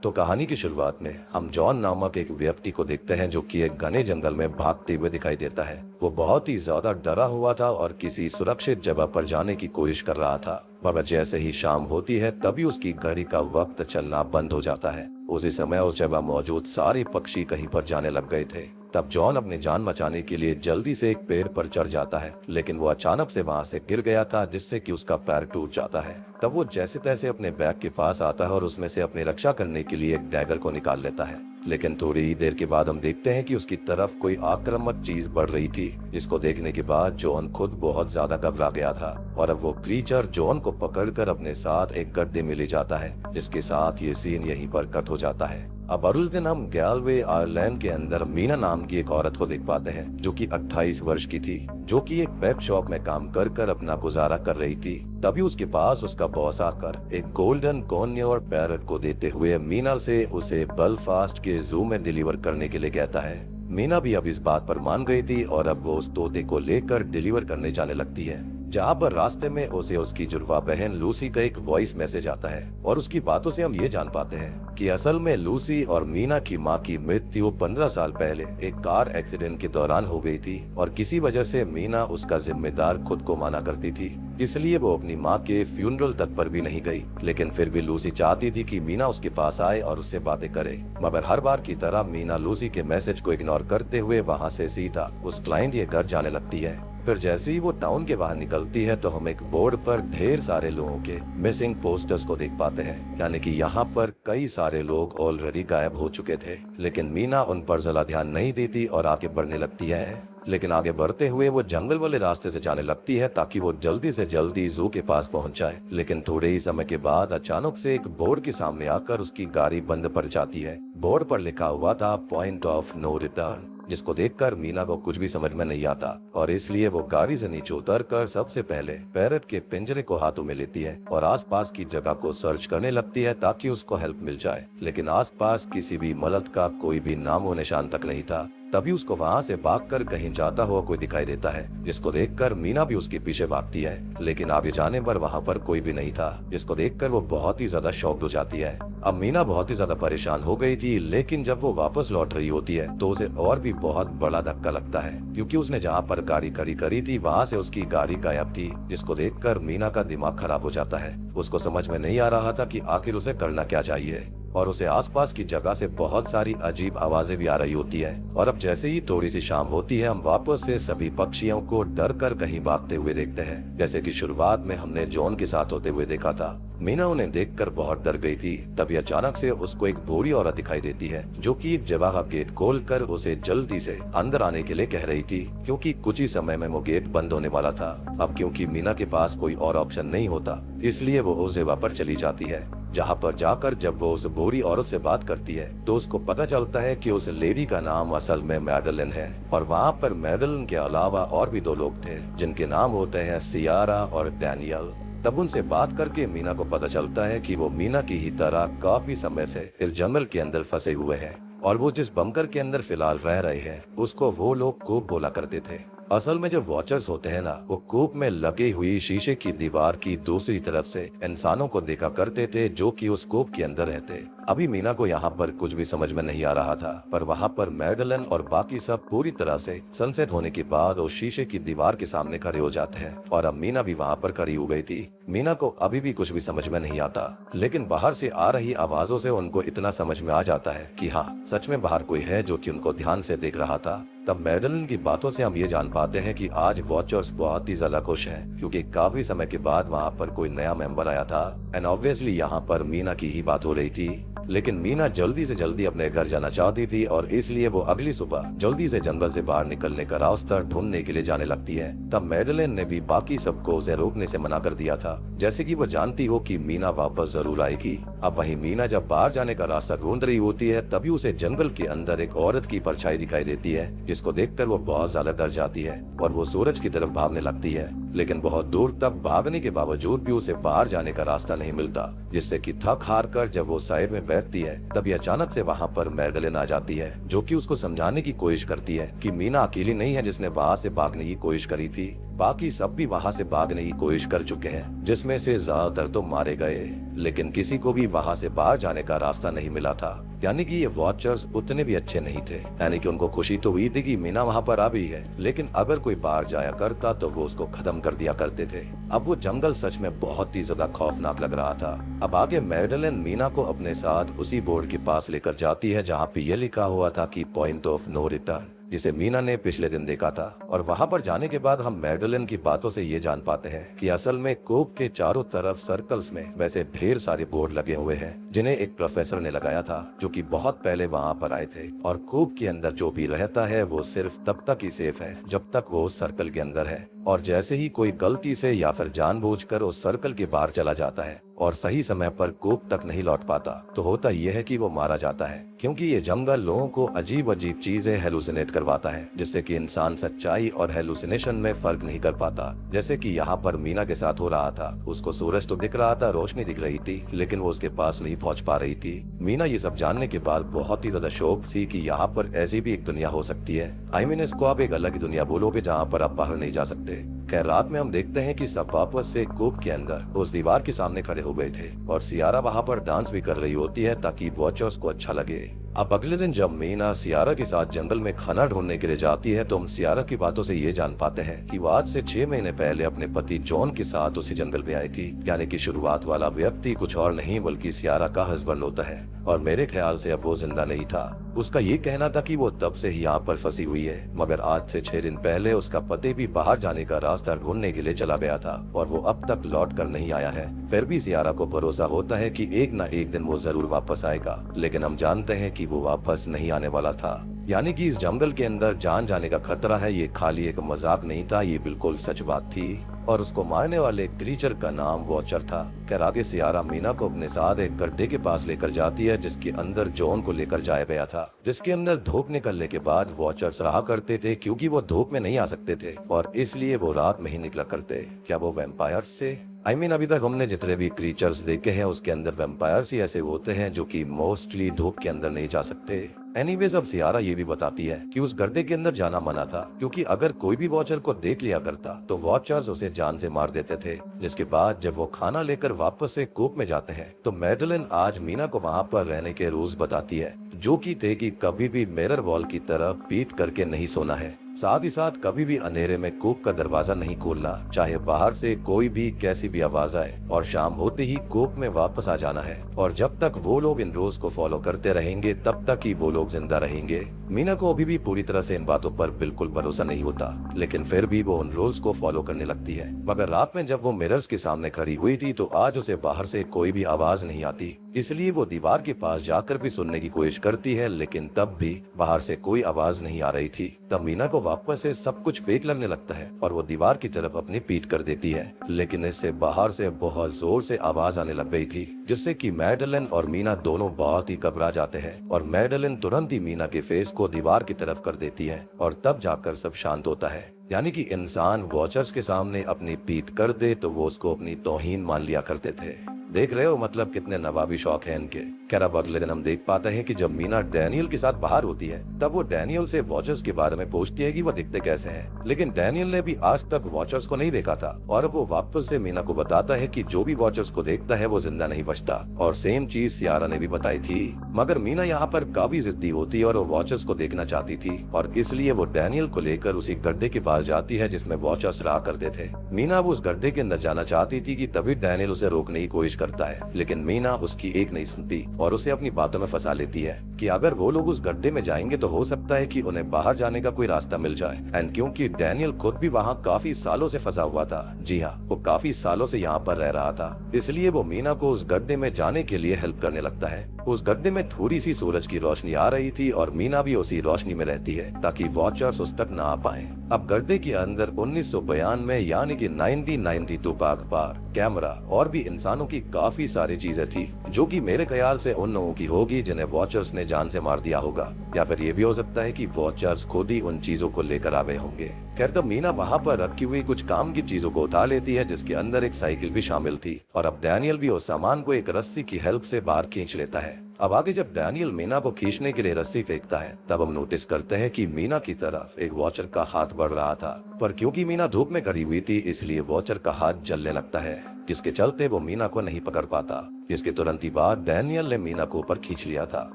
तो कहानी की शुरुआत में हम जॉन नामक एक व्यक्ति को देखते हैं जो कि एक घने जंगल में भागते हुए दिखाई देता है। वो बहुत ही ज्यादा डरा हुआ था और किसी सुरक्षित जगह पर जाने की कोशिश कर रहा था। मगर जैसे ही शाम होती है तभी उसकी घड़ी का वक्त चलना बंद हो जाता है। उसी समय उस जगह मौजूद सारे पक्षी कहीं पर जाने लग गए थे। तब जॉन अपनी जान बचाने के लिए जल्दी से एक पेड़ पर चढ़ जाता है, लेकिन वो अचानक से वहां से गिर गया था जिससे कि उसका पैर टूट जाता है। तब वो जैसे तैसे अपने बैग के पास आता है और उसमें से अपनी रक्षा करने के लिए एक डैगर को निकाल लेता है। लेकिन थोड़ी ही देर के बाद हम देखते हैं कि उसकी तरफ कोई आक्रामक चीज बढ़ रही थी, जिसको देखने के बाद जॉन खुद बहुत ज्यादा घबरा गया था और अब वो क्रीचर जॉन को पकड़कर अपने साथ एक गड्ढे में ले जाता है, जिसके साथ ये सीन यहीं पर कट हो जाता है। अब अगले दिन हम गैलवे आयरलैंड के अंदर मीना नाम की एक औरत को देख पाते हैं जो कि 28 वर्ष की थी, जो कि एक पेट शॉप में काम कर कर अपना गुजारा कर रही थी। तभी उसके पास उसका बॉस आकर एक गोल्डन कॉर्नियर पैरट को देते हुए मीना से उसे बेलफास्ट के जू में डिलीवर करने के लिए कहता है। मीना भी अब इस बात पर मान गई थी और अब वो उस तोते को लेकर डिलीवर करने जाने लगती है, जहाँ पर रास्ते में उसे उसकी जुड़वा बहन लूसी का एक वॉइस मैसेज आता है और उसकी बातों से हम ये जान पाते हैं कि असल में लूसी और मीना की मां की मृत्यु 15 साल पहले एक कार एक्सीडेंट के दौरान हो गई थी और किसी वजह से मीना उसका जिम्मेदार खुद को माना करती थी, इसलिए वो अपनी मां के फ्यूनरल तक पर भी नहीं गई। लेकिन फिर भी लूसी चाहती थी कि मीना उसके पास आए और उससे बातें करे, मगर हर बार की तरह मीना लूसी के मैसेज को इग्नोर करते हुए वहाँ से सीधा उस क्लाइंट के घर जाने लगती है। फिर जैसे ही वो टाउन के बाहर निकलती है तो हम एक बोर्ड पर ढेर सारे लोगों के मिसिंग पोस्टर्स को देख पाते हैं, यानी कि यहाँ पर कई सारे लोग ऑलरेडी गायब हो चुके थे। लेकिन मीना उन पर ज्यादा ध्यान नहीं देती और आगे बढ़ने लगती है। लेकिन आगे बढ़ते हुए वो जंगल वाले रास्ते से जाने लगती है ताकि वो जल्दी से जल्दी जू के पास पहुंच जाए। लेकिन थोड़े ही समय के बाद अचानक से एक बोर्ड के सामने आकर उसकी गाड़ी बंद पड़ जाती है। बोर्ड पर लिखा हुआ था पॉइंट ऑफ नो रिटर्न, जिसको देखकर मीना को कुछ भी समझ में नहीं आता और इसलिए वो गाड़ी से नीचे उतरकर सबसे पहले पैरट के पिंजरे को हाथों में लेती है और आसपास की जगह को सर्च करने लगती है ताकि उसको हेल्प मिल जाए। लेकिन आसपास किसी भी मदद का कोई भी नामो निशान तक नहीं था। तभी उसको वहाँ से भागकर कहीं जाता हुआ कोई दिखाई देता है, जिसको देखकर मीना भी उसके पीछे भागती है। लेकिन आगे जाने पर वहाँ पर कोई भी नहीं था, जिसको देखकर वो बहुत ही ज्यादा शॉक्ड हो जाती है। अब मीना बहुत ही ज्यादा परेशान हो गई थी, लेकिन जब वो वापस लौट रही होती है तो उसे और भी बहुत बड़ा धक्का लगता है, क्योंकि उसने जहाँ पर गाड़ी खड़ी करी थी वहाँ से उसकी गाड़ी गायब थी, जिसको देखकर मीना का दिमाग खराब हो जाता है। उसको समझ में नहीं आ रहा था कि आखिर उसे करना क्या चाहिए और उसे आसपास की जगह से बहुत सारी अजीब आवाजें भी आ रही होती है। और अब जैसे ही थोड़ी सी शाम होती है हम वापस से सभी पक्षियों को डर कर कहीं भागते हुए देखते हैं, जैसे कि शुरुआत में हमने जॉन के साथ होते हुए देखा था। मीना उन्हें देखकर बहुत डर गई थी। तभी अचानक से उसको एक बूढ़ी औरत दिखाई देती है जो कि एक जगह का गेट खोलकर उसे जल्दी से अंदर आने के लिए कह रही थी, क्योंकि कुछ ही समय में वो गेट बंद होने वाला था। अब क्योंकि मीना के पास कोई और ऑप्शन नहीं होता, इसलिए वो उस जगह पर चली जाती है, जहाँ पर जाकर जब वो उस बूढ़ी औरत से बात करती है तो उसको पता चलता है कि उस लेडी का नाम असल में मैडलिन है और वहाँ पर मैडलिन के अलावा और भी 2 लोग थे जिनके नाम होते हैं सियारा और डैनियल। तब उनसे बात करके मीना को पता चलता है कि वो मीना की ही तरह काफी समय से इस जंगल के अंदर फंसे हुए हैं और वो जिस बंकर के अंदर फिलहाल रह रहे हैं उसको वो लोग कूप बोला करते थे। असल में जो वॉचर्स होते हैं ना, वो कूप में लगी हुई शीशे की दीवार की दूसरी तरफ से इंसानों को देखा करते थे जो कि उस कूप के अंदर रहते। अभी मीना को यहाँ पर कुछ भी समझ में नहीं आ रहा था, पर वहाँ पर मैडलन और बाकी सब पूरी तरह से सनसेट होने के बाद उस शीशे की दीवार के सामने खड़े हो जाते हैं और अब मीना भी वहाँ पर खड़ी हो गई थी। मीना को अभी भी कुछ भी समझ में नहीं आता, लेकिन बाहर से आ रही आवाजों से उनको इतना समझ में आ जाता है कि हाँ, सच में बाहर कोई है जो कि उनको ध्यान से देख रहा था। तब मैडलिन की बातों से हम ये जान पाते हैं कि आज वॉचर्स बहुत ही ज्यादा खुश हैं, क्योंकि काफी समय के बाद वहाँ पर कोई नया मेंबर आया था एंड ऑब्वियसली यहाँ पर मीना की ही बात हो रही थी। लेकिन मीना जल्दी से जल्दी अपने घर जाना चाहती थी और इसलिए वो अगली सुबह जल्दी से जंगल से बाहर निकलने का रास्ता ढूंढने के लिए जाने लगती है। तब मैडलिन ने भी बाकी सबको उसे रोकने से मना कर दिया था, जैसे कि वो जानती हो कि मीना वापस जरूर आएगी। अब वहीं मीना जब बाहर जाने का रास्ता ढूंढ रही होती है तभी उसे जंगल के अंदर एक औरत की परछाई दिखाई देती है, जिसको देखकर वो बहुत ज्यादा डर जाती है और वो सूरज की तरफ भागने लगती है। लेकिन बहुत दूर तक भागने के बावजूद भी उसे बाहर जाने का रास्ता नहीं मिलता, जिससे कि थक हार कर जब वो साइड में बैठती है तभी अचानक से वहाँ पर मैडलिन आ जाती है, जो कि उसको समझाने की कोशिश करती है कि मीना अकेली नहीं है जिसने वहाँ से भागने की कोशिश करी थी। बाकी सब भी वहाँ से भागने की कोशिश कर चुके हैं, जिसमें से ज्यादातर तो मारे गए, लेकिन किसी को भी वहाँ से बाहर जाने का रास्ता नहीं मिला था। यानी कि ये वॉचर्स उतने भी अच्छे नहीं थे। यानी कि उनको खुशी तो हुई थी कि मीना वहाँ पर आ भी है, लेकिन अगर कोई बाहर जाया करता तो वो उसको खत्म कर दिया करते थे। अब वो जंगल सच में बहुत ही ज्यादा खौफनाक लग रहा था। अब आगे मैडेलिन मीना को अपने साथ उसी बोर्ड के पास लेकर जाती है जहाँ पे ये लिखा हुआ था कि पॉइंट ऑफ नो रिटर्न, जिसे मीना ने पिछले दिन देखा था। और वहाँ पर जाने के बाद हम मैडेलिन की बातों से ये जान पाते हैं कि असल में कूप के चारों तरफ सर्कल्स में वैसे ढेर सारे बोर्ड लगे हुए हैं, जिन्हें एक प्रोफेसर ने लगाया था जो कि बहुत पहले वहाँ पर आए थे। और कूप के अंदर जो भी रहता है वो सिर्फ तब तक ही सेफ है जब तक वो उस सर्कल के अंदर है, और जैसे ही कोई गलती से या फिर जानबूझकर उस सर्कल के बाहर चला जाता है और सही समय पर कूप तक नहीं लौट पाता, तो होता यह है कि वो मारा जाता है। क्योंकि ये जंगल लोगों को अजीब अजीब चीजें हेलुसिनेट करवाता है, जिससे कि इंसान सच्चाई और हेलुसिनेशन में फर्क नहीं कर पाता। जैसे कि यहाँ पर मीना के साथ हो रहा था, उसको सूरज तो दिख रहा था, रोशनी दिख रही थी, लेकिन वो उसके पास नहीं पहुँच पा रही थी। मीना ये सब जानने के बाद बहुत ही ज्यादा शौक थी कि यहाँ पर ऐसी भी एक दुनिया हो सकती है। आई मीन इसको आप एक अलग ही दुनिया बोलोगे जहाँ पर आप बाहर नहीं जा सकते। खैर रात में हम देखते हैं कि सब वापस से कूप के अंदर उस दीवार के सामने खड़े हो गए थे और सियारा वहाँ पर डांस भी कर रही होती है ताकि वॉचर्स को अच्छा लगे। अब अगले दिन जब मीना सियारा के साथ जंगल में खाना ढूंढने के लिए जाती है तो हम सियारा की बातों से ये जान पाते हैं कि वो आज से 6 महीने पहले अपने पति जॉन के साथ उसी जंगल में आई थी। यानी कि शुरुआत वाला व्यक्ति कुछ और नहीं बल्कि सियारा का हस्बैंड होता है, और मेरे ख्याल से अब वो जिंदा नहीं था। उसका ये कहना था कि वो तब से ही यहाँ पर फंसी हुई है, मगर आज से 6 दिन पहले उसका पति भी बाहर जाने का रास्ता ढूंढने के लिए चला गया था और वो अब तक लौट कर नहीं आया है। फिर भी सियारा को भरोसा होता है कि एक न एक दिन वो जरूर वापस आएगा, लेकिन हम जानते हैं कि वो वापस नहीं आने वाला था। यानी कि इस जंगल के अंदर जान जाने का खतरा है, ये खाली एक मजाक नहीं था, ये बिल्कुल सच बात थी। और उसको मारने वाले क्रीचर का नाम वॉचर था। खैर आगे सियारा मीना को अपने साथ एक गड्ढे के पास लेकर जाती है जिसके अंदर जॉन को लेकर जाया गया था, जिसके अंदर धूप निकलने के बाद वॉचर्स रहा करते थे, क्योंकि वो धूप में नहीं आ सकते थे और इसलिए वो रात में ही निकला करते। क्या वो वैम्पायर्स से? आई मीन अभी तक हमने जितने भी क्रीचर्स देखे हैं उसके अंदर वैम्पायर्स ही ऐसे होते हैं जो कि मोस्टली धूप के अंदर नहीं जा सकते। एनीवेज अब सियारा ये भी बताती है कि उस गड्ढे के अंदर जाना मना था, क्योंकि अगर कोई भी वॉचर को देख लिया करता तो वॉचर्स उसे जान से मार देते थे। जिसके बाद जब वो खाना लेकर वापस से कूप में जाते हैं तो मैडेलिन आज मीना को वहाँ पर रहने के रूल्स बताती है, जो कि थे कि कभी भी मिरर वॉल की तरफ पीट करके नहीं सोना है, साथ ही साथ कभी भी अंधेरे में कूप का दरवाजा नहीं खोलना, चाहे बाहर से कोई भी कैसी भी आवाज आए, और शाम होते ही कूप में वापस आ जाना है। और जब तक वो लोग इन रूल्स को फॉलो करते रहेंगे तब तक ही वो लोग जिंदा रहेंगे। मीना को अभी भी पूरी तरह से इन बातों पर बिल्कुल भरोसा नहीं होता, लेकिन फिर भी वो उन रूल्स को फॉलो करने लगती है। मगर रात में जब वो मिरर्स के सामने खड़ी हुई थी तो आज उसे बाहर से कोई भी आवाज नहीं आती, इसलिए वो दीवार के पास जाकर भी सुनने की कोशिश करती है, लेकिन तब भी बाहर से कोई आवाज नहीं आ रही थी। तब मीना को वापस से सब कुछ फेक लगने लगता है और वो दीवार की तरफ अपनी पीठ कर देती है, लेकिन इससे बाहर से बहुत जोर से आवाज आने लग गई थी, जिससे कि मैडेलिन और मीना दोनों बहुत ही घबरा जाते हैं और मैडेलिन तुरंत ही मीना के फेस को दीवार की तरफ कर देती है और तब जाकर सब शांत होता है। यानी कि इंसान वॉचर्स के सामने अपनी पीठ कर दे तो वो उसको अपनी तौहीन मान लिया करते थे। देख रहे हो मतलब कितने नवाबी शौक हैं इनके। खैर अब अगले दिन हम देख पाते हैं कि जब मीना डैनियल के साथ बाहर होती है तब वो डैनियल से वॉचर्स के बारे में पूछती है कि वो दिखते कैसे हैं, लेकिन डैनियल ने भी आज तक वॉचर्स को नहीं देखा था और वो वापस से मीना को बताता है कि जो भी वॉचर्स को देखता है वो जिंदा नहीं बचता, और सेम चीज सियारा ने भी बताई थी। मगर मीना यहाँ पर काफी जिद्दी होती है और वो वॉचर्स को देखना चाहती थी और इसलिए वो डैनियल को लेकर उसी गड्ढे के पास जाती है जिसमें वॉचर्स रहा करते थे। मीना अब उस गड्ढे के अंदर जाना चाहती थी कि तभी डैनियल उसे रोकने की कोशिश करता है, लेकिन मीना उसकी एक नहीं सुनती और उसे अपनी बातों में फंसा लेती है कि अगर वो लोग उस गड्ढे में जाएंगे तो हो सकता है कि उन्हें बाहर जाने का कोई रास्ता मिल जाए। एंड क्योंकि डैनियल खुद भी वहाँ काफी सालों से फंसा हुआ था, जी हाँ वो काफी सालों से यहाँ पर रह रहा था, इसलिए वो मीना को उस गड्ढे में जाने के लिए हेल्प करने लगता है। उस गड्ढे में थोड़ी सी सूरज की रोशनी आ रही थी और मीना भी उसी रोशनी में रहती है ताकि वॉचर्स उस तक न आ पाए। अब गड्ढे के अंदर 1992 यानी कि 1992 पार कैमरा और भी इंसानों की काफी सारी चीजें थी, जो कि मेरे ख्याल से उन लोगों की होगी जिन्हें वॉचर्स ने जान से मार दिया होगा, या फिर ये भी हो सकता है कि वॉचर्स खुद ही उन चीजों को लेकर आ गए होंगे। खैर तब मीना वहाँ पर रखी हुई कुछ काम की चीजों को उठा लेती है जिसके अंदर एक साइकिल भी शामिल थी, और अब डैनियल भी उस सामान को एक रस्सी की हेल्प से बाहर खींच लेता है। अब आगे जब डैनियल मीना को खींचने के लिए रस्सी फेंकता है तब हम नोटिस करते हैं कि मीना की तरफ एक वॉचर का हाथ बढ़ रहा था, पर क्योंकि मीना धूप में खड़ी हुई थी इसलिए वॉचर का हाथ जलने लगता है, जिसके चलते वो मीना को नहीं पकड़ पाता। इसके तुरंत ही बाद डैनियल ने मीना को ऊपर खींच लिया था।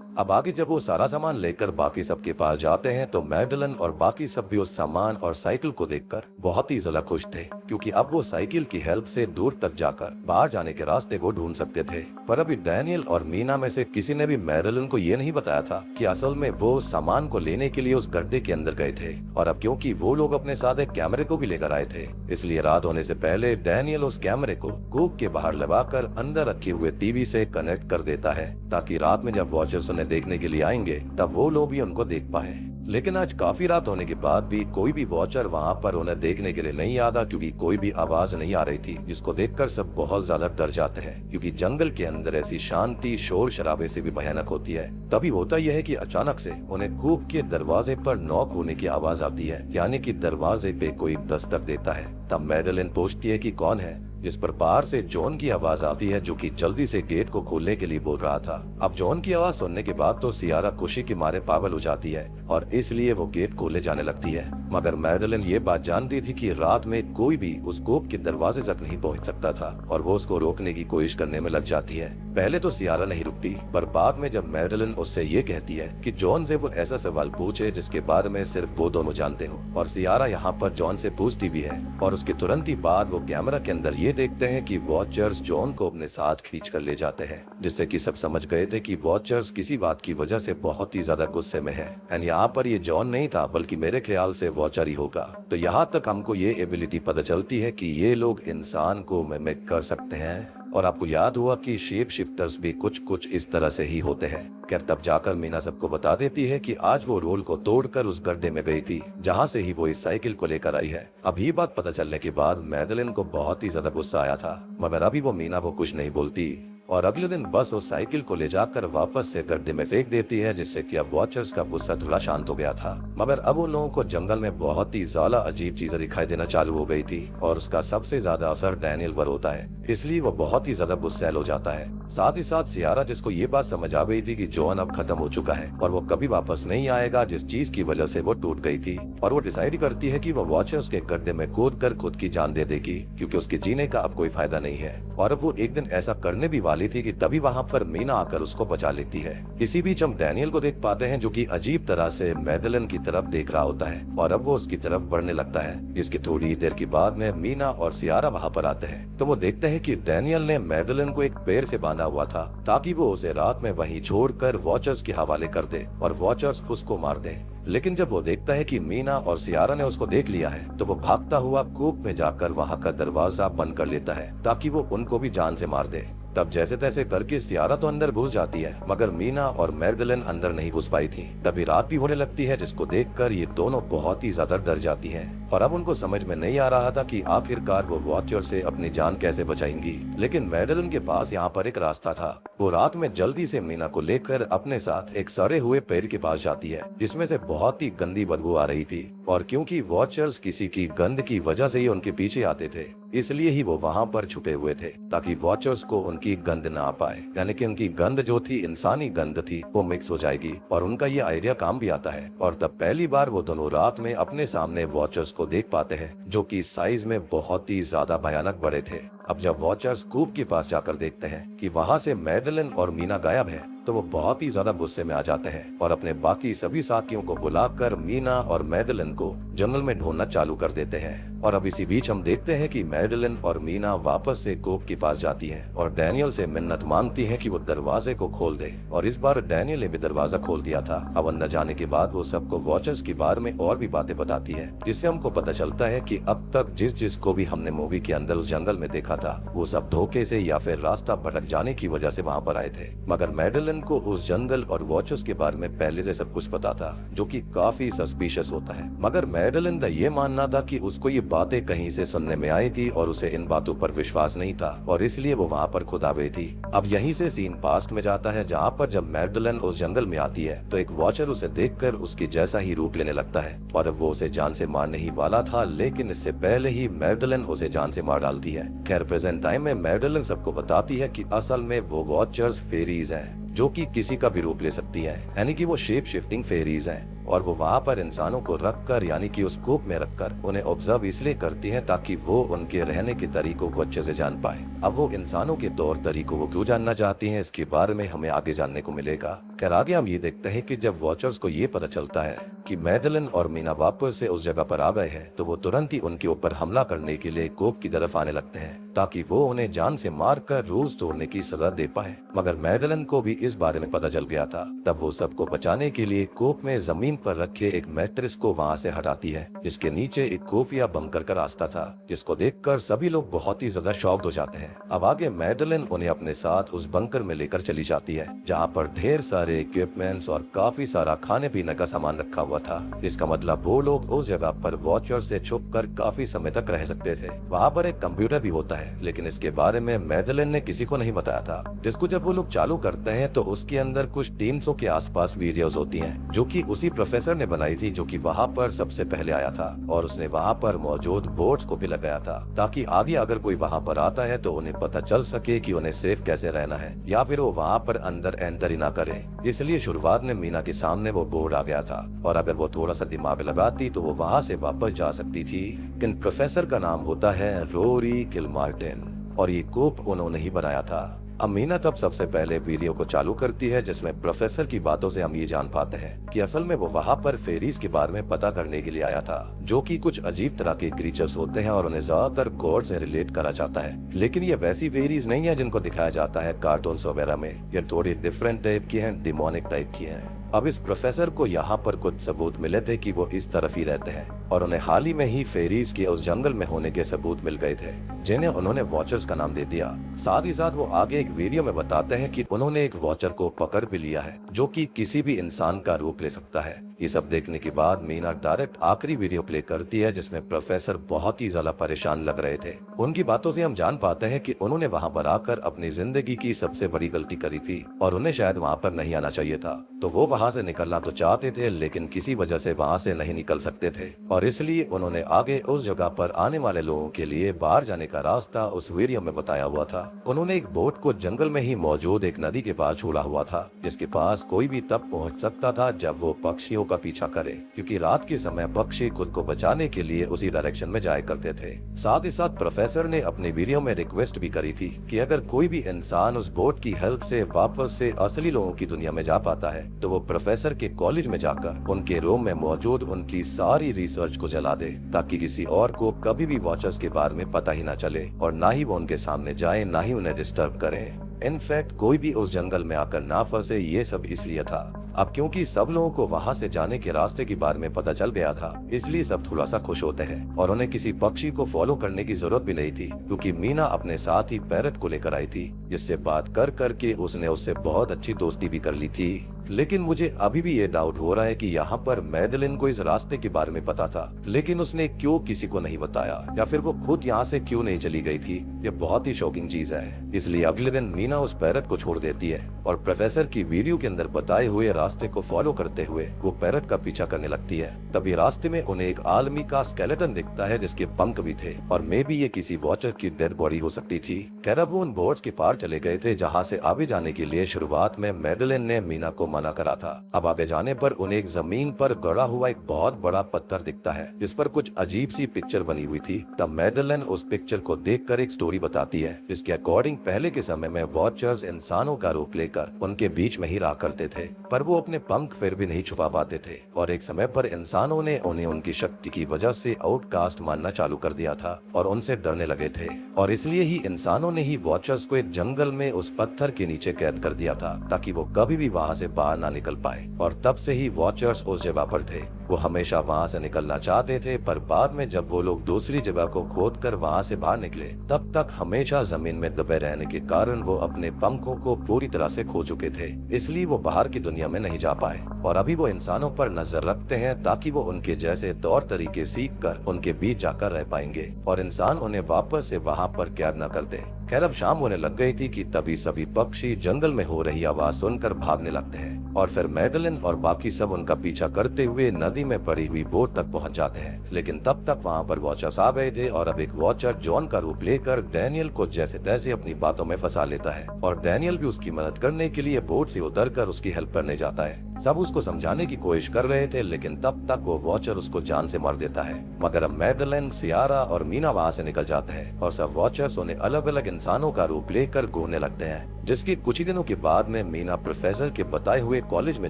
अब आगे जब वो सारा सामान लेकर बाकी सबके पास जाते हैं तो मैडेलिन और बाकी सब भी उस सामान और साइकिल को देखकर बहुत ही ज्यादा खुश थे, क्योंकि अब वो साइकिल की हेल्प से दूर तक जाकर बाहर जाने के रास्ते को ढूंढ सकते थे। पर अभी डैनियल और मीना में से किसी ने भी मैडेलिन को ये नहीं बताया था कि असल में वो सामान को लेने के लिए उस गड्ढे के अंदर गए थे, और अब क्योंकि वो लोग अपने साथ एक कैमरे को भी लेकर आए थे, इसलिए रात होने से पहले डैनियल उस कैमरे को कूप के बाहर लगाकर अंदर रखे हुए टीवी से कनेक्ट कर देता है, ताकि रात में जब वॉचर्स उन्हें देखने के लिए आएंगे तब वो लोग भी उनको देख पाए। लेकिन आज काफी रात होने के बाद भी कोई भी वॉचर वहाँ पर उन्हें देखने के लिए नहीं आता, क्योंकि कोई भी आवाज नहीं आ रही थी, जिसको देखकर सब बहुत ज्यादा डर जाते हैं, क्योंकि जंगल के अंदर ऐसी शांति शोर शराबे से भी भयानक होती है। तभी होता यह है कि अचानक से उन्हें कूप के दरवाजे पर नॉक होने की आवाज आती है, यानी कि दरवाजे पे कोई दस्तक देता है। तब मैडेलिन पूछती है कि कौन है, जिस पर बाहर से जॉन की आवाज आती है, जो कि जल्दी से गेट को खोलने के लिए बोल रहा था। अब जॉन की आवाज सुनने के बाद तो सियारा खुशी के मारे पागल हो जाती है और इसलिए वो गेट खोले जाने लगती है, मगर मैडेलिन ये बात जानती थी कि रात में कोई भी उस कूप के दरवाजे तक नहीं पहुंच सकता था, और वो उसको रोकने की कोशिश करने में लग जाती है। पहले तो सियारा नहीं रुकती, पर बाद में जब मैडेलिन उससे ये कहती है कि जॉन से वो ऐसा सवाल पूछे जिसके बारे में सिर्फ वो दोनों जानते हो, और सियारा यहाँ पर जॉन से पूछती भी है, और उसके तुरंत ही बाद वो कैमरा के अंदर ये देखते हैं कि वॉचर्स जॉन को अपने साथ खींच कर ले जाते हैं, जिससे कि सब समझ गए थे कि वॉचर्स किसी बात की वजह से बहुत ही ज्यादा गुस्से में है। एंड यहाँ पर ये जॉन नहीं था, बल्कि मेरे ख्याल से वॉचर ही होगा। तो यहाँ तक हमको ये एबिलिटी पता चलती है कि ये लोग इंसान को मिमिक कर सकते हैं, और आपको याद हुआ कि शेप शिफ्टर्स भी कुछ इस तरह से ही होते हैं। खैर तब जाकर मीना सबको बता देती है कि आज वो रोल को तोड़कर उस गड्ढे में गई थी, जहाँ से ही वो इस साइकिल को लेकर आई है। अब ये बात पता चलने के बाद मैडेलिन को बहुत ही ज्यादा गुस्सा आया था, मगर अभी वो मीना को कुछ नहीं बोलती, और अगले दिन बस उस साइकिल को ले जाकर वापस से गड्ढे में फेंक देती है, जिससे कि अब वॉचर्स का गुस्सा थोड़ा शांत हो गया था। मगर अब उन लोगों को जंगल में बहुत ही ज्यादा अजीब चीजें दिखाई देना चालू हो गई थी, और उसका सबसे ज्यादा असर डैनियल पर होता है, इसलिए वो बहुत ही ज्यादा गुस्सैल हो जाता है। साथ ही साथ सियारा, जिसको ये बात समझ आ गई थी कि जॉन अब खत्म हो चुका है और वो कभी वापस नहीं आएगा, जिस चीज की वजह से वो टूट गई थी, और वो डिसाइड करती है कि वो वॉचर्स के गड्ढे में कूद कर खुद की जान दे देगी, क्योंकि उसके जीने का अब कोई फायदा नहीं है। और अब वो एक दिन ऐसा करने भी वाली थी कि तभी वहाँ पर मीना आकर उसको बचा लेती है। इसी बीच हम डैनियल को देख पाते हैं, जो कि अजीब तरह से मैडेलिन की तरफ देख रहा होता है, और अब वो उसकी तरफ बढ़ने लगता है। जिसकी थोड़ी देर के बाद में मीना और सियारा वहाँ पर आते हैं, तो वो देखते हैं कि डैनियल ने मैडेलिन को एक पेड़ से बांधा हुआ था, ताकि वो उसे रात में वहीं छोड़कर वॉचर्स के हवाले कर दे और वॉचर्स उसको मार दे। लेकिन जब वो देखता है कि मीना और सियारा ने उसको देख लिया है, तो वो भागता हुआ कूप में जाकर वहाँ का दरवाजा बंद कर लेता है, ताकि वो उनको भी जान से मार दे। तब जैसे तैसे करके सियारा तो अंदर घुस जाती है, मगर मीना और मैडेलिन अंदर नहीं घुस पाई थी। तभी रात भी होने लगती है, जिसको देखकर ये दोनों बहुत ही ज्यादा डर जाती हैं, और अब उनको समझ में नहीं आ रहा था कि आखिरकार वो वॉचर से अपनी जान कैसे बचाएंगी। लेकिन मैडेलिन के पास यहाँ पर एक रास्ता था। वो रात में जल्दी से मीना को लेकर अपने साथ एक सड़े हुए पेड़ के पास जाती है, जिसमें से बहुत ही गंदी बदबू आ रही थी, और क्योंकि वॉचर्स किसी की गंद की वजह से ही उनके पीछे आते थे, इसलिए ही वो वहाँ पर छुपे हुए थे, ताकि वॉचर्स को उनकी गंद ना आ पाए, यानी कि उनकी गंद जो थी इंसानी गंद थी, वो मिक्स हो जाएगी, और उनका ये आइडिया काम भी आता है। और तब पहली बार वो दोनों रात में अपने सामने वॉचर्स को देख पाते हैं, जो कि साइज में बहुत ही ज्यादा भयानक बड़े थे। अब जब वॉचर्स कूप के पास जाकर देखते हैं कि वहाँ से मैडेलिन और मीना गायब है, तो वो बहुत ही ज्यादा गुस्से में आ जाते हैं, और अपने बाकी सभी साथियों को बुलाकर मीना और मैडेलिन को जंगल में ढूंढना चालू कर देते हैं। और अब इसी बीच हम देखते हैं कि मैडेलिन और मीना वापस से कूप के पास जाती हैं, और डैनियल से मिन्नत मांगती हैं कि वो दरवाजे को खोल दे, और इस बार डैनियल ने भी दरवाजा खोल दिया था। अब अंदर जाने के बाद वो सबको वॉचर्स के बारे में और भी बातें बताती है, जिससे हमको पता चलता है कि अब तक जिसको भी हमने मूवी के अंदर उस जंगल में देखा था, वो सब धोखे से या फिर रास्ता भटक जाने की वजह से वहाँ पर आए थे। मगर मैडेलिन को उस जंगल और वॉचर्स के बारे में पहले से सब कुछ पता था, जो कि काफी सस्पिशियस होता है। मगर मैडेलिन का ये मानना था कि उसको ये बातें कहीं से सुनने में आई थी, और उसे इन बातों पर विश्वास नहीं था, और इसलिए वो वहाँ पर खुद आ गई थी। अब यहीं से सीन पास्ट में जाता है, जहाँ पर जब मैडेलिन उस जंगल में आती है, तो एक वॉचर उसे देखकर उसकी जैसा ही रूप लेने लगता है, और अब वो उसे जान से मारने ही वाला था, लेकिन इससे पहले ही मैडेलिन उसे जान से मार डालती है। खैर प्रेजेंट टाइम में मैडेलिन सबको बताती है कि असल में वो वॉचर्स फेरीज हैं, जो कि किसी का भी रूप ले सकती हैं, यानी कि वो शेप शिफ्टिंग फेरीज हैं। और वो वहाँ पर इंसानों को रखकर यानी कि उस कूप में रखकर उन्हें ऑब्जर्व इसलिए करती हैं ताकि वो उनके रहने के तरीकों को अच्छे से जान पाए। अब वो इंसानों के तौर तरीकों को क्यों जानना चाहती हैं, इसके बारे में हमें आगे जानने को मिलेगा। खैर आगे हम ये देखते हैं कि जब वॉचर्स को ये पता चलता है कि मैडेलिन और मीना वापस से उस जगह पर आ गए हैं, तो वो तुरंत ही उनके ऊपर हमला करने के लिए कूप की तरफ आने लगते हैं ताकि वो उन्हें जान से मारकर रूल्स तोड़ने की सजा दे पाए। मगर मैडेलिन को भी इस बारे में पता चल गया था। तब वो सबको बचाने के लिए कूप में जमीन पर रखे एक मैट्रेस को वहाँ से हटाती है, जिसके नीचे एक खुफिया बंकर का रास्ता था, जिसको देखकर सभी लोग बहुत ही ज्यादा शॉक्ड हो जाते हैं। अब आगे मैडेलिन उन्हें अपने साथ उस बंकर में लेकर चली जाती है, जहाँ पर ढेर सारे इक्विपमेंट्स और काफी सारा खाने पीने का सामान रखा हुआ था। इसका मतलब वो लोग उस जगह पर वॉचर से छुपकर काफी समय तक रह सकते थे। वहाँ पर एक कंप्यूटर भी होता है, लेकिन इसके बारे में मैडेलिन ने किसी को नहीं बताया था, जिसको जब वो लोग चालू करते हैं तो उसके अंदर कुछ 300 के आसपास वीडियोस होती हैं, जो कि उसी प्रोफेसर ने बनाई थी, जो कि वहाँ पर सबसे पहले आया था। और उसने वहाँ पर मौजूद बोर्ड्स को भी लगाया था ताकि आगे अगर कोई वहाँ पर आता है तो उन्हें पता चल सके कि उन्हें सेफ कैसे रहना है, या फिर वो वहाँ पर अंदर एंटर ही ना करे। इसलिए शुरुआत में मीना के सामने वो बोर्ड आ गया था, और अगर वो थोड़ा सा दिमाग लगाती तो वो वहाँ से वापस जा सकती थी। लेकिन प्रोफेसर का नाम होता है रोरी किलमार्टिन, और ये कूप उन्होंने ही बनाया था। अमीना तब सबसे पहले वीडियो को चालू करती है, जिसमें प्रोफेसर की बातों से हम ये जान पाते हैं कि असल में वो वहाँ पर फेरीज के बारे में पता करने के लिए आया था, जो कि कुछ अजीब तरह के क्रीचर्स होते हैं और उन्हें ज्यादातर गॉड से रिलेट करा जाता है। लेकिन ये वैसी फेरीज नहीं है जिनको दिखाया जाता है कार्टून्स वगैरह में। ये थोड़ी डिफरेंट टाइप की हैं, डिमोनिक टाइप की हैं। अब इस प्रोफेसर को यहाँ पर कुछ सबूत मिले थे कि वो इस तरफ ही रहते हैं, और उन्हें हाल ही में ही फेरीज के उस जंगल में होने के सबूत मिल गए थे, जिन्हें उन्होंने वॉचर्स का नाम दे दिया। साथ ही साथ वो आगे एक वीडियो में बताते हैं कि उन्होंने एक वॉचर को पकड़ भी लिया है, जो कि किसी भी इंसान का रूप ले सकता है। ये सब देखने के बाद मीना डायरेक्ट आखिरी वीडियो प्ले करती है, जिसमें प्रोफेसर बहुत ही ज्यादा परेशान लग रहे थे। उनकी बातों से हम जान पाते हैं कि उन्होंने वहाँ पर आकर अपनी जिंदगी की सबसे बड़ी गलती करी थी, और उन्हें शायद वहाँ पर नहीं आना चाहिए था। तो वो वहाँ से निकलना तो चाहते थे, लेकिन किसी वजह से वहाँ से नहीं निकल सकते थे, और इसलिए उन्होंने आगे उस जगह पर आने वाले लोगों के लिए बाहर जाने का रास्ता उस वीडियो में बताया हुआ था। उन्होंने एक बोट को जंगल में ही मौजूद एक नदी के पास छोड़ा हुआ था, जिसके पास कोई भी तब पहुंच सकता था जब वो पक्षियों का पीछा करे, क्योंकि रात के समय पक्षी खुद को बचाने के लिए उसी डायरेक्शन में जाया करते थे। साथ ही साथ प्रोफेसर ने अपने वीडियो में रिक्वेस्ट भी करी थी कि अगर कोई भी इंसान उस बोट की हेल्प से वापस से असली लोगों की दुनिया में जा पाता है, तो वो प्रोफेसर के कॉलेज में जाकर उनके रूम में मौजूद उनकी सारी रिसर्च को जला दे, ताकि किसी और को कभी भी वॉचर्स के बारे में पता ही ना चले, और ना ही वो उनके सामने जाए, ना ही उन्हें डिस्टर्ब करें। इनफैक्ट कोई भी उस जंगल में आकर ना फंसे, ये सब इसलिए था अब क्योंकि सब लोगों को वहाँ से जाने के रास्ते के बारे में पता चल गया था, इसलिए सब थोड़ा सा खुश होते हैं, और उन्हें किसी पक्षी को फॉलो करने की जरूरत भी नहीं थी, क्योंकि मीना अपने साथ ही पैरट को लेकर आई थी, जिससे बात कर करके उसने उससे बहुत अच्छी दोस्ती भी कर ली थी। लेकिन मुझे अभी भी ये डाउट हो रहा है कि यहाँ पर मैडेलिन को इस रास्ते के बारे में पता था, लेकिन उसने क्यों किसी को नहीं बताया, या फिर वो खुद यहाँ से क्यों नहीं चली गई थी। ये बहुत ही शॉकिंग चीज है। इसलिए अगले दिन मीना उस पैरट को छोड़ देती है, और प्रोफेसर की वीडियो के अंदर बताए हुए रास्ते को फॉलो करते हुए वो पैरट का पीछा करने लगती है। तभी रास्ते में उन्हें एक आदमी का स्केलेटन दिखता है, जिसके पंख भी थे, और मे बी ये किसी वॉचर की डेड बॉडी हो सकती थी। खैर अब वो उन बोर्ड्स के पार चले गए थे, जहाँ से आगे जाने के लिए शुरुआत में मैडेलिन ने मीना को मना करा था। अब आगे जाने पर उन्हें एक जमीन पर गड़ा हुआ एक बहुत बड़ा पत्थर दिखता है, जिस पर कुछ अजीब सी पिक्चर बनी हुई थी। तब मैडेलिन उस पिक्चर को देखकर एक स्टोरी बताती है, जिसके अकॉर्डिंग पहले के समय में वॉचर्स इंसानों का रूप लेकर उनके बीच में ही रहा करते थे, पर वो अपने पंख फिर भी नहीं छुपा पाते थे, और एक समय पर इंसानों ने उन्हें उनकी शक्ति की वजह से आउटकास्ट मानना चालू कर दिया था, और उनसे डरने लगे थे, और इसलिए ही इंसानों ने ही वॉचर्स को एक जंगल में उस पत्थर के नीचे कैद कर दिया था, ताकि वो कभी भी वहाँ से बाहर ना निकल पाए। और तब से ही वॉचर्स उस जगह पर थे। वो हमेशा वहाँ से निकलना चाहते थे, पर बाद में जब वो लोग दूसरी जगह को खोद कर वहाँ से बाहर निकले, तब तक हमेशा जमीन में दबे रहने के कारण वो अपने पंखों को पूरी तरह से खो चुके थे, इसलिए वो बाहर की दुनिया में नहीं जा पाए। और अभी वो इंसानों पर नजर रखते हैं, ताकि वो उनके जैसे तौर तरीके सीख कर उनके बीच जाकर रह पाएंगे, और इंसान उन्हें वापस से वहाँ पर कैद न करते। खैर अब शाम होने लग गई थी कि तभी सभी पक्षी जंगल में हो रही आवाज सुनकर भागने लगते हैं। और फिर मैडलिन और बाकी सब उनका पीछा करते हुए नदी में पड़ी हुई बोट तक पहुंच जाते हैं। लेकिन तब तक वहां पर वॉचर्स आ गए थे और अब एक वॉचर जॉन का रूप लेकर डैनियल को जैसे तैसे अपनी बातों में फंसा लेता है और डैनियल भी उसकी मदद करने के लिए बोट से उतरकर उसकी हेल्प करने जाता है। सब उसको समझाने की कोशिश कर रहे थे, लेकिन तब तक वो वॉचर उसको जान से मार देता है। मगर अब मैडलिन, सियारा और मीना वहाँ से निकल जाते हैं और सब वॉचर्स उन्हें अलग अलग इंसानों का रूप लेकर घूरने लगते हैं। जिसकी कुछ ही दिनों के बाद में मीना प्रोफेसर के बताए हुए कॉलेज में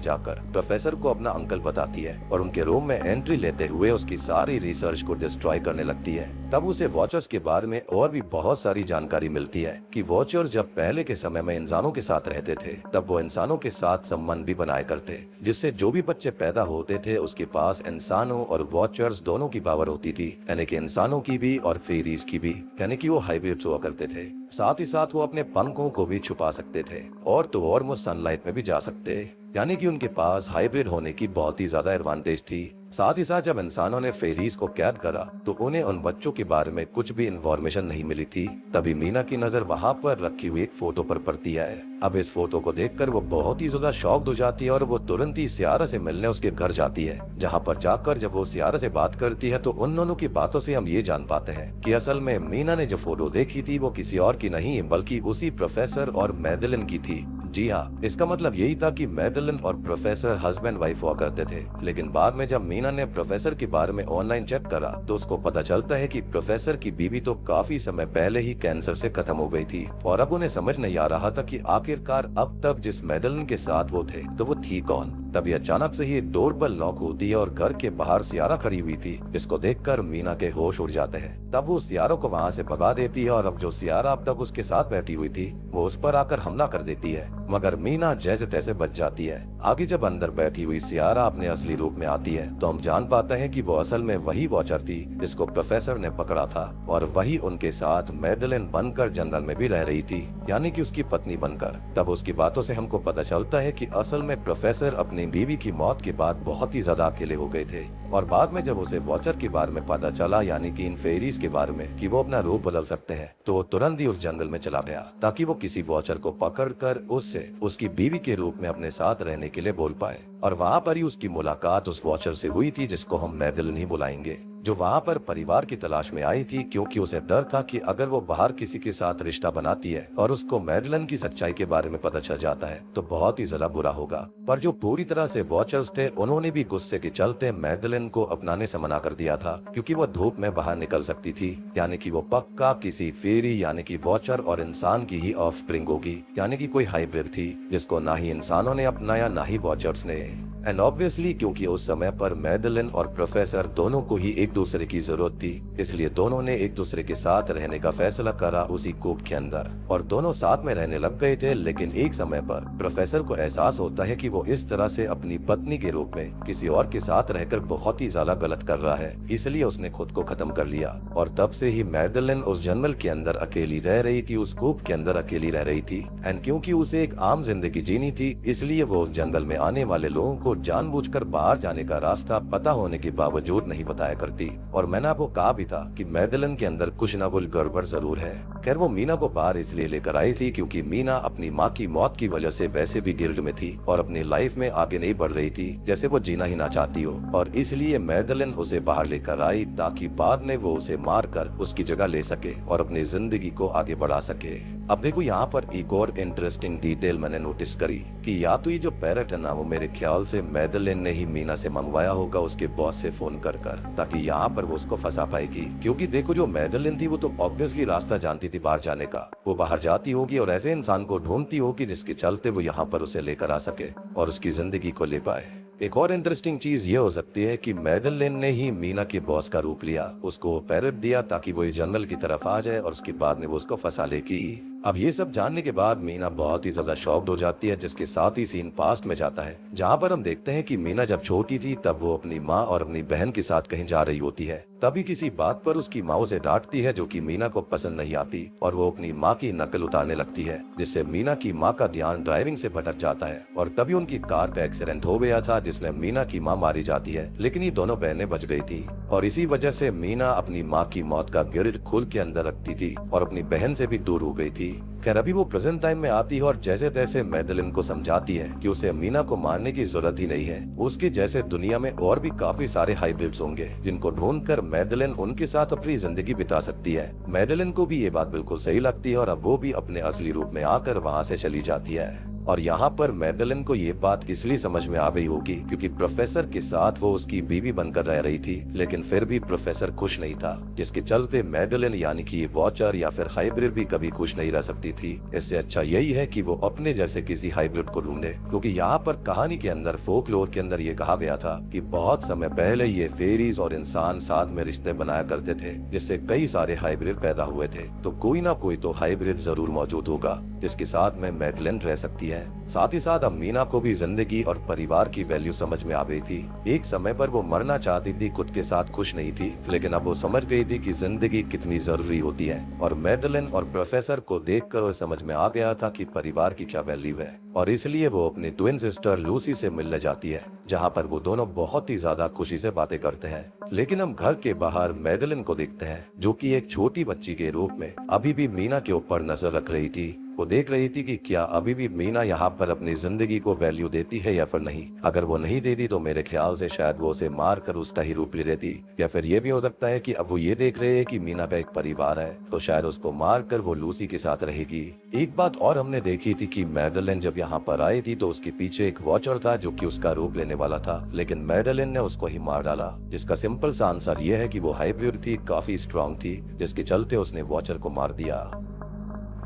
जाकर प्रोफेसर को अपना अंकल बताती है और उनके रूम में एंट्री लेते हुए उसकी सारी रिसर्च को डिस्ट्रॉय करने लगती है। तब उसे वॉचर्स के बारे में और भी बहुत सारी जानकारी मिलती है कि वॉचर्स जब पहले के समय में इंसानों के साथ रहते थे तब वो इंसानों के साथ संबंध भी बनाया करते, जिससे जो भी बच्चे पैदा होते थे उसके पास इंसानों और वॉचर्स दोनों की पावर होती थी, यानी कि इंसानों की भी और फेरीज की भी, यानी कि वो हाइब्रिड हुआ करते थे। साथ ही साथ वो अपने पंखों को भी छुपा सकते थे और तो और वो सनलाइट में भी जा सकते, यानी कि उनके पास हाइब्रिड होने की बहुत ही ज्यादा एडवांटेज थी। साथ ही साथ जब इंसानों ने फेरीज को कैद करा तो उन्हें उन बच्चों के बारे में कुछ भी इंफॉर्मेशन नहीं मिली थी। तभी मीना की नजर वहाँ पर रखी हुई एक फोटो पर पड़ती है। अब इस फोटो को देखकर वो बहुत ही ज्यादा शॉक्ड हो जाती है और वो तुरंत ही सियारा से मिलने उसके घर जाती है, जहाँ पर जाकर जब वो सियारा से बात करती है तो उन दोनों की बातों से हम ये जान पाते हैं कि असल में मीना ने जो फोटो देखी थी वो किसी और की नहीं बल्कि उसी प्रोफेसर और मैडलिन की थी। जी हाँ, इसका मतलब यही था कि मैडलिन और प्रोफेसर हस्बैंड वाइफ हुआ करते थे। लेकिन बाद में जब मीना ने प्रोफेसर के बारे में ऑनलाइन चेक करा तो उसको पता चलता है कि प्रोफेसर की बीवी तो काफी समय पहले ही कैंसर से खत्म हो गई थी और अब उन्हें समझ नहीं आ रहा था कि आखिरकार अब तक जिस मैडलिन के साथ वो थे तो वो थी कौन। तभी अचानक से ही डोरबेल लॉक होती है और घर के बाहर सियारा खड़ी हुई थी, जिसको देखकर मीना के होश उड़ जाते हैं। तब वो सियारा को वहाँ से भगा देती है और अब जो सियारा अब तक उसके साथ बैठी हुई थी वो उस पर आकर हमला कर देती है, मगर मीना जैसे तैसे बच जाती है। आगे जब अंदर बैठी हुई सियारा अपने असली रूप में आती है तो हम जान पाते हैं कि वो असल में वही वॉचर थी जिसको प्रोफेसर ने पकड़ा था और वही उनके साथ मैडलिन बनकर जंगल में भी रह रही थी, यानी कि उसकी पत्नी बनकर। तब उसकी बातों से हमको पता चलता है कि असल में प्रोफेसर अपनी बीवी की मौत के बाद बहुत ही ज्यादा अकेले हो गए थे और बाद में जब उसे वॉचर के बारे में पता चला, यानी कि इन फेरीज के बारे में कि वो अपना रूप बदल सकते हैं, तो वो तुरंत ही उस जंगल में चला गया ताकि वो किसी वॉचर को पकड़कर उससे उसकी बीवी के रूप में अपने साथ रहने के लिए बोल पाए। और वहाँ पर ही उसकी मुलाकात उस वॉचर से हुई थी जिसको हम मैडलिन ही बुलाएंगे, जो वहाँ पर परिवार की तलाश में आई थी, क्योंकि उसे डर था कि अगर वो बाहर किसी के साथ रिश्ता बनाती है और उसको मैडलिन की सच्चाई के बारे में पता चल जाता है तो बहुत ही ज्यादा बुरा होगा। पर जो पूरी तरह से वॉचर्स थे उन्होंने भी गुस्से के चलते मैडलिन को अपनाने से मना कर दिया था, क्योंकि वो धूप में बाहर निकल सकती थी, यानी कि वो पक्का किसी फेरी यानी कि वॉचर और इंसान की ही ऑफस्प्रिंग होगी, यानी कि कोई हाइब्रिड थी जिसको ना ही इंसानों ने अपनाया ना ही वॉचर्स ने। एंड ऑब्वियसली क्योंकि उस समय पर मैडलिन और प्रोफेसर दोनों को ही एक दूसरे की जरूरत थी, इसलिए दोनों ने एक दूसरे के साथ रहने का फैसला करा उसी कूप के अंदर और दोनों साथ में रहने लग गए थे। लेकिन एक समय पर प्रोफेसर को एहसास होता है कि वो इस तरह से अपनी पत्नी के रूप में किसी और के साथ रहकर बहुत ही ज्यादा गलत कर रहा है, इसलिए उसने खुद को खत्म कर लिया। और तब से ही मैडलिन उस जंगल के अंदर अकेली रह रही थी, उस कूप के अंदर अकेली रह रही थी। एंड क्योंकि उसे एक आम जिंदगी जीनी थी, इसलिए वो उस जंगल में आने वाले लोगों को जानबूझकर बाहर जाने का रास्ता पता होने के बावजूद नहीं बताया करती। और मैंने आपको कहा भी था कि मैडलिन के अंदर कुछ ना कुछ गड़बड़ जरूर है। खैर वो मीना को बाहर इसलिए लेकर आई थी क्योंकि मीना अपनी माँ की मौत की वजह से वैसे भी गिल्ड में थी और अपनी लाइफ में आगे नहीं बढ़ रही थी, जैसे वो जीना ही ना चाहती हो, और इसलिए मैडलिन उसे बाहर लेकर आई ताकि बाद में वो उसे मार कर उसकी जगह ले सके और अपनी जिंदगी को आगे बढ़ा सके। अब देखो यहाँ पर एक और इंटरेस्टिंग डिटेल मैंने नोटिस करी कि या तो ये जो पैरट है ना वो मेरे ख्याल से मैडलिन ने ही मीना से मंगवाया होगा उसके बॉस से फोन कर ताकि यहाँ पर वो उसको फंसा पाएगी। क्योंकि देखो जो मैडलिन थी वो तो ऑब्वियसली रास्ता जानती थी बाहर जाने का, वो बाहर जाती होगी और ऐसे इंसान को ढूंढती होगी जिसके चलते वो यहाँ पर उसे लेकर आ सके और उसकी जिंदगी को ले पाए। एक और इंटरेस्टिंग चीज ये हो सकती है कि मैडलिन ने ही मीना के बॉस का रूप लिया, उसको पैरट दिया ताकि वो इस जंगल की तरफ आ जाए और उसके बाद में वो उसको फंसा लेगी। अब ये सब जानने के बाद मीना बहुत ही ज्यादा शॉक्ड हो जाती है, जिसके साथ ही सीन पास्ट में जाता है जहाँ पर हम देखते हैं कि मीना जब छोटी थी तब वो अपनी माँ और अपनी बहन के साथ कहीं जा रही होती है। तभी किसी बात पर उसकी माँ उसे डांटती है जो कि मीना को पसंद नहीं आती और वो अपनी माँ की नकल उतारने लगती है, जिससे मीना की माँ का ध्यान ड्राइविंग से भटक जाता है और तभी उनकी कार का एक्सीडेंट हो गया था जिसमें मीना की माँ मारी जाती है, लेकिन ये दोनों बहनें बच गई थी और इसी वजह से मीना अपनी माँ की मौत का गिरद खोल के अंदर रखती थी और अपनी बहन से भी दूर हो गई थी। खैर अभी वो प्रेजेंट टाइम में आती है और जैसे तैसे मैडेलिन को समझाती है कि उसे मीना को मारने की जरूरत ही नहीं है। उसके जैसे दुनिया में और भी काफी सारे हाइब्रिड्स होंगे जिनको ढूंढकर मैडेलिन उनके साथ अपनी जिंदगी बिता सकती है। मैडेलिन को भी ये बात बिल्कुल सही लगती है और अब वो भी अपने असली रूप में आकर वहाँ से चली जाती है। और यहाँ पर मैडेलिन को ये बात इसलिए समझ में आ गई होगी क्योंकि प्रोफेसर के साथ वो उसकी बीवी बनकर रह रही थी, लेकिन फिर भी प्रोफेसर खुश नहीं था, जिसके चलते मैडेलिन यानी कि ये वॉचर या फिर हाइब्रिड भी कभी खुश नहीं रह सकती थी। इससे अच्छा यही है कि वो अपने जैसे किसी हाइब्रिड को ढूंढे, क्योंकि यहाँ पर कहानी के अंदर फोकलोर के अंदर ये कहा गया था कि बहुत समय पहले ये फेरीज और इंसान साथ में रिश्ते बनाया करते थे, जिससे कई सारे हाइब्रिड पैदा हुए थे। तो कोई ना कोई तो हाइब्रिड जरूर मौजूद होगा जिसके साथ में मैडेलिन रह सकती है। साथ ही साथ अब मीना को भी जिंदगी और परिवार की वैल्यू समझ में आ गई थी। एक समय पर वो मरना चाहती थी, खुद के साथ खुश नहीं थी, लेकिन अब वो समझ गई थी कि जिंदगी कितनी जरूरी होती है। और मैडेलिन और प्रोफेसर को देखकर वो समझ में आ गया था कि परिवार की क्या वैल्यू है, और इसलिए वो अपनी ट्विन सिस्टर लूसी से मिलने जाती है, जहाँ पर वो दोनों बहुत ही ज्यादा खुशी से बातें करते हैं। लेकिन हम घर के बाहर मैडेलिन को देखते हैं, जो कि एक छोटी बच्ची के रूप में अभी भी मीना के ऊपर नजर रख रही थी। वो देख रही थी कि क्या अभी भी मीना यहाँ पर अपनी जिंदगी को वैल्यू देती है या फिर नहीं। अगर वो नहीं देती तो मेरे ख्याल से शायद वो उसे मार कर उसका ही रूप ले लेती, या फिर ये भी हो सकता है कि अब वो ये देख रहे हैं कि मीना का एक परिवार है, तो शायद उसको मार कर वो लूसी के साथ रहेगी। एक बात और हमने देखी थी कि मैडेलिन जब यहाँ पर आई थी तो उसके पीछे एक वॉचर था जो कि उसका रूप लेने वाला था, लेकिन मैडेलिन ने उसको ही मार डाला, जिसका सिंपल सा आंसर ये है कि वो हाइब्रिड थी, काफी स्ट्रॉन्ग थी, जिसके चलते उसने वॉचर को मार दिया।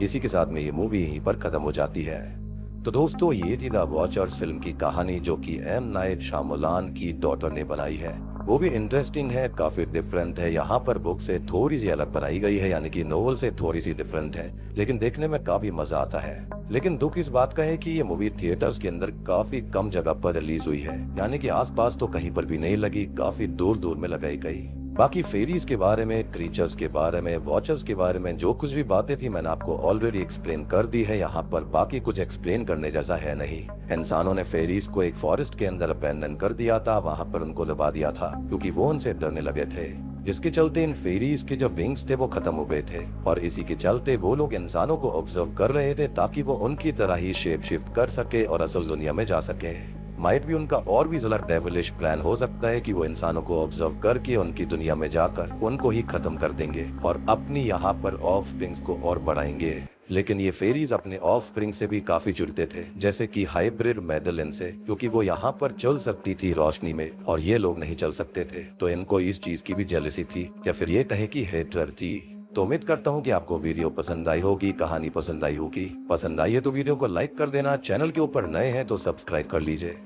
इसी के साथ में ये मूवी यहीं पर खत्म हो जाती है। तो दोस्तों ये थी द वॉचर्स फिल्म की कहानी, जो कि एम नाइट श्यामलान की डॉटर ने बनाई है। वो भी इंटरेस्टिंग है, काफी डिफरेंट है। यहाँ पर बुक से थोड़ी सी अलग बनाई गई है, यानी कि नोवेल से थोड़ी सी डिफरेंट है, लेकिन देखने में काफी मजा आता है। लेकिन दुख इस बात का है कि ये मूवी थिएटर्स के अंदर काफी कम जगह पर रिलीज हुई है, यानी कि आसपास तो कहीं पर भी नहीं लगी, काफी दूर दूर में लगाई गई। बाकी फेरीज के बारे में, क्रीचर्स के बारे में, वॉचर्स के बारे में जो कुछ भी बातें थी मैंने आपको ऑलरेडी एक्सप्लेन कर दी है। यहाँ पर बाकी कुछ एक्सप्लेन करने जैसा है नहीं। इंसानों ने फेरीज को एक फॉरेस्ट के अंदर अबैंडन कर दिया था, वहाँ पर उनको दबा दिया था क्योंकि वो उनसे डरने लगे थे, जिसके चलते इन फेरीज के जो विंग्स थे वो खत्म हो गए थे, और इसी के चलते वो लोग इंसानों को ऑब्जर्व कर रहे थे ताकि वो उनकी तरह ही शेप शिफ्ट कर सके और असल दुनिया में जा सके। माइट भी उनका और भी ज्यादा डेविलिश प्लान हो सकता है कि वो इंसानों को ऑब्जर्व करके उनकी दुनिया में जाकर उनको ही खत्म कर देंगे और अपनी यहाँ पर ऑफ स्प्रिंग्स को और बढ़ाएंगे। लेकिन ये फेरीज अपने ऑफ स्प्रिंग से भी काफी जुड़ते थे, जैसे कि हाइब्रिड मैडेलिन से, क्योंकि वो यहाँ पर चल सकती थी रोशनी में और ये लोग नहीं चल सकते थे, तो इनको इस चीज की भी जेलसी थी, या फिर ये कहे कि हेटर थी। तो उम्मीद करता हूँ कि आपको वीडियो पसंद आई होगी, कहानी पसंद आई होगी। पसंद आई है तो वीडियो को लाइक कर देना, चैनल के ऊपर नए हैं तो सब्सक्राइब कर लीजिए।